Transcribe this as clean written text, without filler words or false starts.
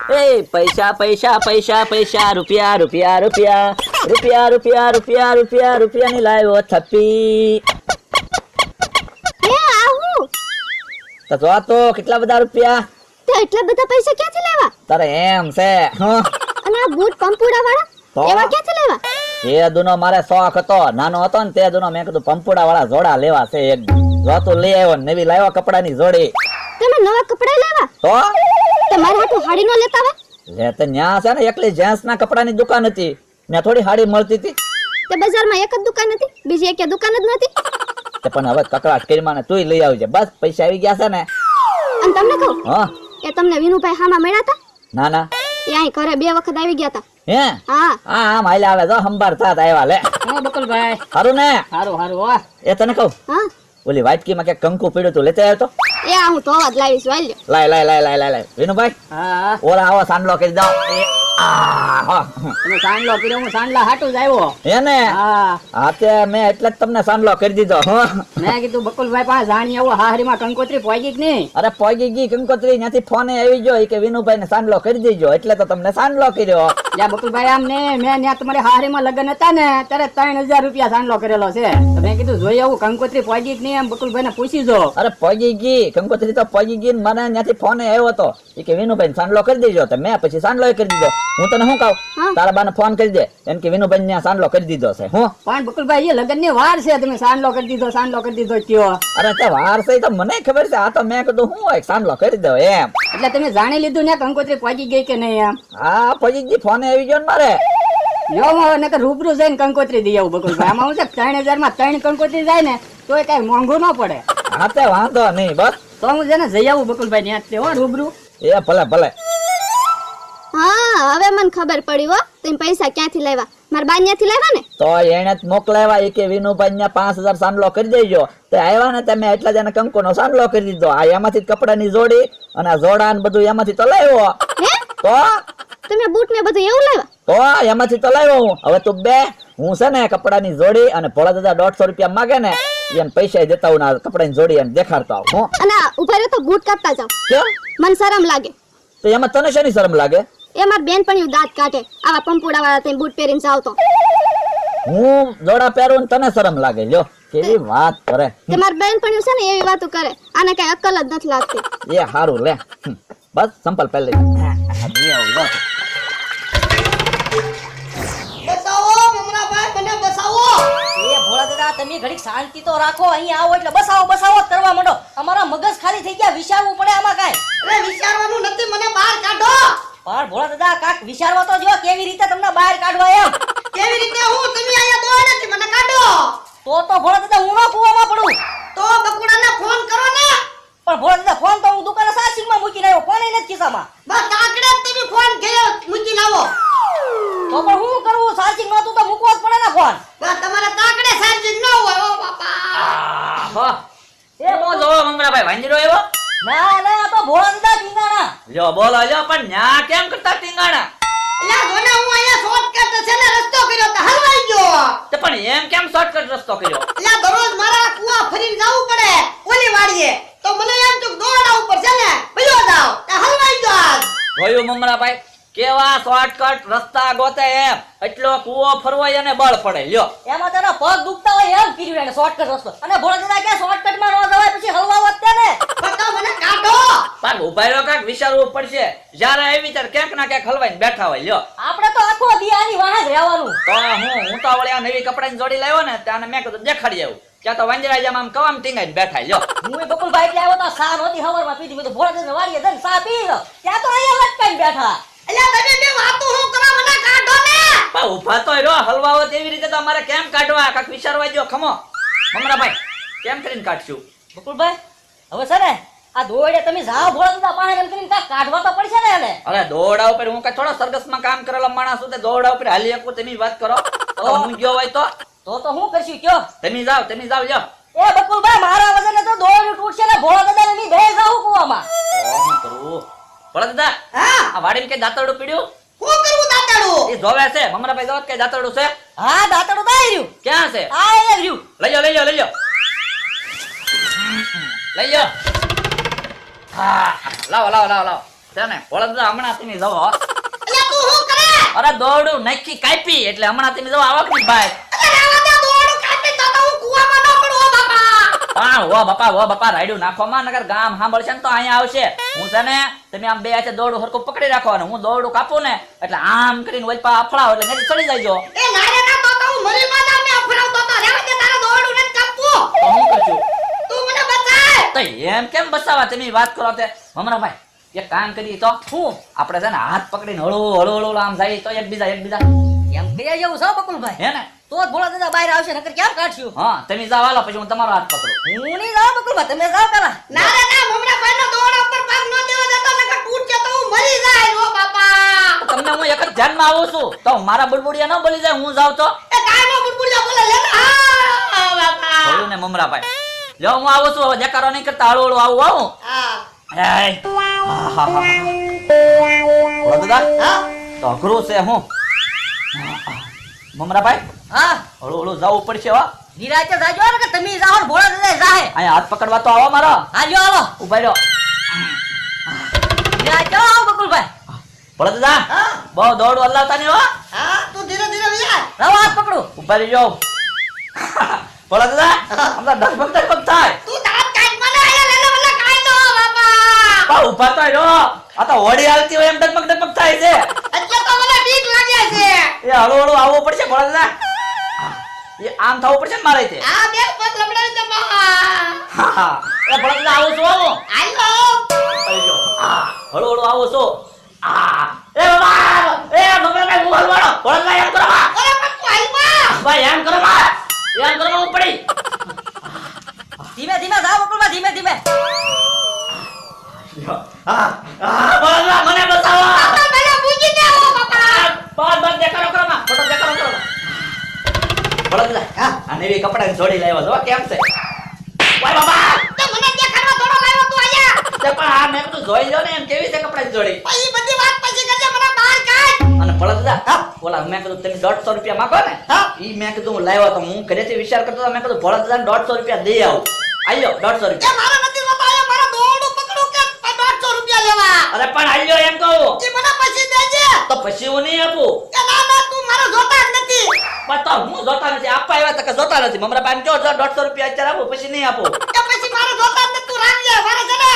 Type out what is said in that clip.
એ પૈસા પૈસા પૈસા પૈસા રૂપિયા રૂપિયા રૂપિયા રૂપિયા રૂપિયા રૂપિયા રૂપિયા રૂપિયાની લાવ્યો થપ્પી. એ આવું તો જો તો કેટલા બધા રૂપિયા. તે એટલા બધા પૈસા ક્યાંથી લેવા? તારે એમ છે અને આ બૂટ પંપુડા વાળા તો? એવા ક્યાંથી લેવા? એ દુનો મારે શોખ હતો, નાનો હતો ને તે દુનો મેં કીધું પંપુડા વાળા જોડા લેવા છે. એક જો તું લઈ આવ્યો નવી લાવ્યો કપડાની જોડી. તમે નવા કપડા લેવા? તો તમારે હાટુ હાડી નો લેતા હોય? લે તે ન્યા છે ને એકલી જેન્ટ્સ ના કપડાની દુકાન હતી, ત્યાં થોડી હાડી મળતી હતી. તે બજારમાં એક જ દુકાન હતી, બીજી એક દુકાન જ નહોતી. તે પણ હવે કકડાટ કરીમાં ને તુંય લઈ આવજે, બસ પૈસા આવી ગયા છે ને. અને તમને કહું, હા એ તમને વિનુભાઈ હામાં મળ્યા હતા? ના ના એ અહીં ઘરે 2 વખત આવી ગયા હતા. હે હા હા હા માઈલા આવે જો સંભાર થાત આવ્યા. લે હા બકુલભાઈ, હારું ને? હારું હારું. વાહ, એ તને કહું હા ઓલી વાટકીમાં કે કંકુ પીડ્યું તું લેતે આવ્યો તો. એ આ હું તો અવાજ લાવીશ. વાલ્યો લાય લાય લાય લાય લાય વિનુભાઈ હા ઓલા આવો સાંડલો કરી દો. એ આ હા તમે સાંડલો કર્યો, હું સાંડલા હાટું જ આવ્યો. હે ને હા, હા તે મેં એટલે જ તમને સાંડલો કરી દીધો. મેં કીધું બકુલભાઈ પાસે જાણી આવો, હાહરીમાં કંકોત્રી પહોંચી જ નહીં. અરે પોગી ગઈ કંકોત્રી, ત્યાંથી ફોને આવી ગયો ઈ કે વિનુભાઈ ને સાંડલો કરી દેજો, એટલે તો તમને સાંડલો કર્યો. જ્યાં બકુલભાઈ આમ ને મેં ત્યાં તમારે હાહરીમાં લગ્ન હતા ને ત્યારે 3000 રૂપિયા સાંડલો કરેલો છે. તો મેં કીધું જોઈ આવું કંકોત્રી પહોંચી જ નહીં, એમ બકુલભાઈ ને પૂછી જો. અરે પોગી ગઈ કંકોત્રી તો પોગી ગઈ, મને ત્યાંથી ફોને આવ્યો હતો ઈ કે વિનુભાઈ ને સાંડલો કરી દેજો. તો મેં પછી સાંડલો કરી દીધો. હું તને શું કહું, હા. તારા બાને ફોન કરી દે એમ કે વિનુભાઈ ને સાંડલો કરી દીધો છે. હું પણ બકુલભાઈ એ લગ્ન ની વાર છે, તમે સાંડલો કરી દીધો સાંડલો કરી દીધો કયો? અરે તે વાર છે તો મને ખબર છે, આ તો મેં કીધું હું હોય સાંડલો કરી દો એમ. એટલે તમે જાણી લીધું ને કંકોત્રી પહોંચી ગઈ કે નહીં એમ? હા પોગી ગઈ, ફોને આવી ગયો ને મારે. યો ને રૂબરૂ જઈને કંકોત્રી દઈ આવું બકુલભાઈ. આમાં હું છે 3000 માં 3 કંકોત્રી જાય ને તો એ કઈ મોંઘું ન પડે. હા તે વાંધો નહીં, બસ તો હું છે ને જઈ આવું બકુલભાઈ ત્યાં જ હો રૂબરૂ. એ ભલે ભલે. હા હવે મને ખબર પડી હો, તમે પૈસા ક્યાંથી લેવા? મારા બા ત્યાંથી લેવા ને? તો એને જ મોકલાવ્યા ઈ કે વિનુભાઈ ને 5000 સાંડલો કરી દેજો. તે આવ્યા ને તમે એટલા જને કંકુ નો સાંડલો કરી દીધો. આ એમાંથી કપડાની જોડી અને આ જોડા ને બધું એમાંથી તો લાવ્યો. હે તો તમે બૂટ ને બધું એવું લેવા? તો એમાંથી તો લાવ્યો હું. હવે તું બે હું છે ને કપડાની જોડી અને ભોળા દાદા 150 રૂપિયા માગે ને એને પૈસા દેતા હું ને કપડાની જોડી એને દેખાડતા આવું. હું અને આ ઉભા રહ્યો તો બૂટ કાપતા જાવ. કેમ? મને શરમ લાગે. તો એમાં તને શેની શરમ લાગે? એ માર બેનપણીઓ દાંત કાઢે આવા પંપુડા વાળા તમે બૂટ પહેરીને જાવ તો. હું જોડા પહેરું ને તને શરમ લાગે? લ્યો કેવી વાત કરે. તે માર બેનપણીઓ છે ને એવી વાતો કરે, આને કઈ અક્કલ જ નથી લાગતી. એ હારું લે બસ સંપલ પહેલી. બસાવો મમરાભાઈ, મને બસાવો. એ ભોળા દાદા તમે ઘડીક શાંતિ તો રાખો, અહીં આવો એટલે બસાવો બસાવો જ કરવા માંડો. અમારા મગજ ખાલી થઈ ગયા, વિચારવું પડે આમાં કાંઈ. અરે વિચારવાનું નથી, મને બહાર કાઢો. પણ ભોળા દાદા કાક વિચારવા તો જો કેવી રીતે તમને બહાર કાઢવા એમ. કેવી રીતે હું? તમે અહીંયા દોડ નથી, મને કાઢો. તો ભોળા દાદા હું ન કૂવામાં પડું. તો બકુડાને ફોન કરો ને. પણ ભોળા દાદા ફોન તો હું દુકાને સાસિંગમાં મૂકીને આવ્યો, ફોન નથી ખિસ્સામાં. બસ કાકડે જ તમે ફોન કર્યો, મૂકીને આવો. તો પણ હું કરવું, સાસિંગ નહોતું તો મૂકવો જ પડે ને ફોન. બસ તમારે કાકડે ચાર્જિંગ ન હોય. ઓ બાપા. એ બોલો મંગળાભાઈ વાંદરો આવ્યો? ના ના આ તો ભોળા દાદા ટીંગાણા. લ્યો બોલો લ્યો, પણ ન્યા કેમ કરતા ટીંગાણા? એલા જોને હું અહીંયા શોર્ટકટ છે ને રસ્તો કર્યો તો હલવાઈ ગયો. તે પણ એમ કેમ શોર્ટકટ રસ્તો કર્યો? એલા દરરોજ મારા કુવા ફરીને જવું પડે ઓલી વાડીએ, તો મને એમ તો દોડા ઉપર છે ને ભયો જાવ તો હલવાઈ ગયો. જોયું મંગળાભાઈ કેવા શોર્ટકટ રસ્તા ગોતે એમ, એટલો કૂવો ફરવાય અને બળ પડે. લ્યો એમાં તેના પગ દુખતા હોય એમ કર્યું એને શોર્ટકટ રસ્તો. અને ભોળા દાદા કે શોર્ટકટમાં ન જવાય પછી હલવા વધતે ને. પણ તો મને કાઢો. પણ ઉભા રહ્યો, કાંઈક વિચારવું પડશે. જ્યારે આવી ત્યારે ક્યાંક ના ક્યાંક હલવાઈને બેઠા હોય. લ્યો આપણે તો આખો દી આની વાહ જ રહેવાનું. તો હું તો વળી આ નવી કપડાની જોડી લાવ્યો ને ત્યાં મેં કીધું દેખાડી આવું. ત્યાં તો વાંદરા જેમ આમ કવામ ટીંગાઈને બેઠા. લ્યો હું એ બકુલભાઈ એટલે આવ્યો તો સા નહોતી હવારમાં પીધી, મેં તો ભોળા દાદા વાડીએ જઈને સા પી લો. ત્યાં તો અહીંયા લટકાઈને બેઠા. એલા તમે બે વાતો હું કરો, મને કાઢો ને. પણ ઉભા તો રહ્યો, હલવાવો તેવી રીતે તો અમારે કેમ કાઢવા? કાંઈક વિચારવા દ્યો. ખમો મમરાભાઈ કેમ કરીને કાઢશું? બકુલભાઈ હવે છે ને આ દોડે તમે જાઓ ભોળા દાદા પાસે એમ કરીને કાંઈક કાઢવા તો પડશે ને એને. અરે દોડા ઉપર હું કઈ થોડો સરગસમાં કામ કરેલો માણસ છું, તે દોડા ઉપર હાલી શકું? તમે વાત કરો તો હું ગયો હોય તો તો હું કરશું કયો? તમે જાવ લ્યો. એ બકુલભાઈ મારા વજને તો દોડ તૂટશે ને ભોળા દાદા ને બે જાઉં કુવામાં. શું કરવું? ભોળા દાદા હા આ વાડીમાં કઈ દાંતરડું પીડ્યું? હું કરવું દાતાડું? એ જોવે છે મમરાભાઈ, જોવે કઈ દાંતરડું છે? હા દાંતડું તો આવી રહ્યું. ક્યાં છે? આ આવી રહ્યું. લઈ લો. હા લાવો. છે ને વળદરા હમણાં તમે જાઓ હો. અલ્યા તું શું કરે અરે દોરડું નાખી કાપી એટલે હમણાં તમે જાઓ આવકની ભાઈ. અરે રાવા દે દોડું કાપી તો હું કુવામાં ન પડું હો બાપા હા વો બાપા રાયડું નાખવામાં નગર ગામ સાંભળશે ને તો અહીંયા આવશે. હું છે ને તમે આમ બે હાથે દોરડું હરખું પકડી રાખો અને હું દોરડું કાપું ને એટલે આમ કરીને વલપા અફડાવો એટલે નદી ચડી જાયજો. એ નારે ના તો હું મરી માં મે અફરાવતો તો રેવા દે તારો દોડું નથી કાપવું તો હું કરશું તું મને બચાય તો એમ કેમ બસાવા તમે વાત કરો તે હમણાં ભાઈ એક કામ કરીએ તો હું આપણે છે ને હાથ પકડીને હળવું આમ જાય તો એકબીજા એમ કયા જેવું છો બકુલભાઈ હે ને તો જ ભોળા દાદા બહાર આવશે નકર ક્યાં કાઢશું હા તમે જાવ હાલો પછી હું તમારો હાથ પકડું. હું નહીં જાઉં બકુલભાઈ તમે જાઓ પેલા નારે ના મમરા ભાઈ નો દોડા ઉપર પગ ન દેવા દેતો નકર તૂટશે તો હું મરી જાય ઓ બાપા તમને હું એક જ ધ્યાનમાં આવું છું તો મારા બુડબુડિયા ન બોલી જાય હું જાઉં તો એ કાઈ નો બુડબુડિયા બોલે લે આ બાપા બોલું ને મમરાભાઈ જો હું આવું છું હવે દેકારો નહીં કરતા હળવું આવું હા દાદા હા તો અઘરું છે હું મમરાભાઈ હા હળવું જવું પડશે હો. નિરાતે જાજો ને કે તમે જાઓ ને ભોળા દાદા જાહે અહીંયા હાથ પકડવા તો આવો મારો હા લ્યો હાલો ઉભા રહ્યો. નિરાતે આવો બકુલભાઈ ભોળા દાદા હા બહુ દોડું હલાવતા નહીં હો. હા તું ધીરે ધીરે વિચાર રવા હાથ પકડું ઉભા રહી જાઓ. ભોળા દાદા હમણાં ડગમગ થાય. તું દાંત કાઢ મને આયા લેલે મને કાઈ દો બાપા બા ઉભા તો રહ્યો. આ તો હોડી હાલતી હોય એમ ડગમગ થાય છે. એટલે તો મને બીક લાગે છે એ હળવું આવવું પડશે ભોળા દાદા. એ આમ થવું પડશે ને મારે તે. આ બે પગ લબડાવી દે બા એ ભોળા દાદા આવું છું આવું. હાલો આવી જાઓ. હળવું આવું છું. એ બાબા એ મગરભાઈ હું હલવાડો. ભોળા દાદા એમ કરો માં. અરે પણ તું હાલ બા ભાઈ એમ કરો માં. એમ કરો માં હું પડી. ધીમે ધીમે જાઓ બકુલભાઈ ધીમે ધીમે ભોળા દાદા મને બચાવો. તો મને પૂછી દે ઓ બાપા બસ દેખાડો કરો માં. ફોટો દેખાડો કરો. ભોળા દાદા આ નવી કપડાની જોડી લાવ્યો છો કેમ છે? ઓય બાબા તો મને દેખાડવા થોડો લાવ્યો તું આયા તે પણ આ મેં કીધું જોઈ લો ને એમ કેવી છે કપડાની જોડી. પછી બધી વાત પછી કરજે મને બહાર કાઢ અને ભોળા દાદા ઓલા મેં કીધું તમે 150 રૂપિયા માંગો ને ઈ મેં કીધું હું લાવ્યો તો હું ઘરેથી વિચાર કરતો હતો મેં કીધું ભોળા દાદાને 150 રૂપિયા દઈ આવું. આલ્યો 150 એ રૂપિયા. મારો નથી બાપા આયા મારો દોડું પકડું કે 150 રૂપિયા લેવા અરે પણ આલ્યો એમ કહું. એ મને પછી દેજે તો પછી હું નહીં આપું. કે ના ના તું મારો જોતા જ નથી પણ તો હું જોતા નથી આપવા આવ્યા તો કે જોતા નથી. મમરા બાન જો 150 રૂપિયા અત્યારે આપું પછી નહીં આપું. કે પછી મારો જોતા જ નથી તું રાખજે મારે છે ને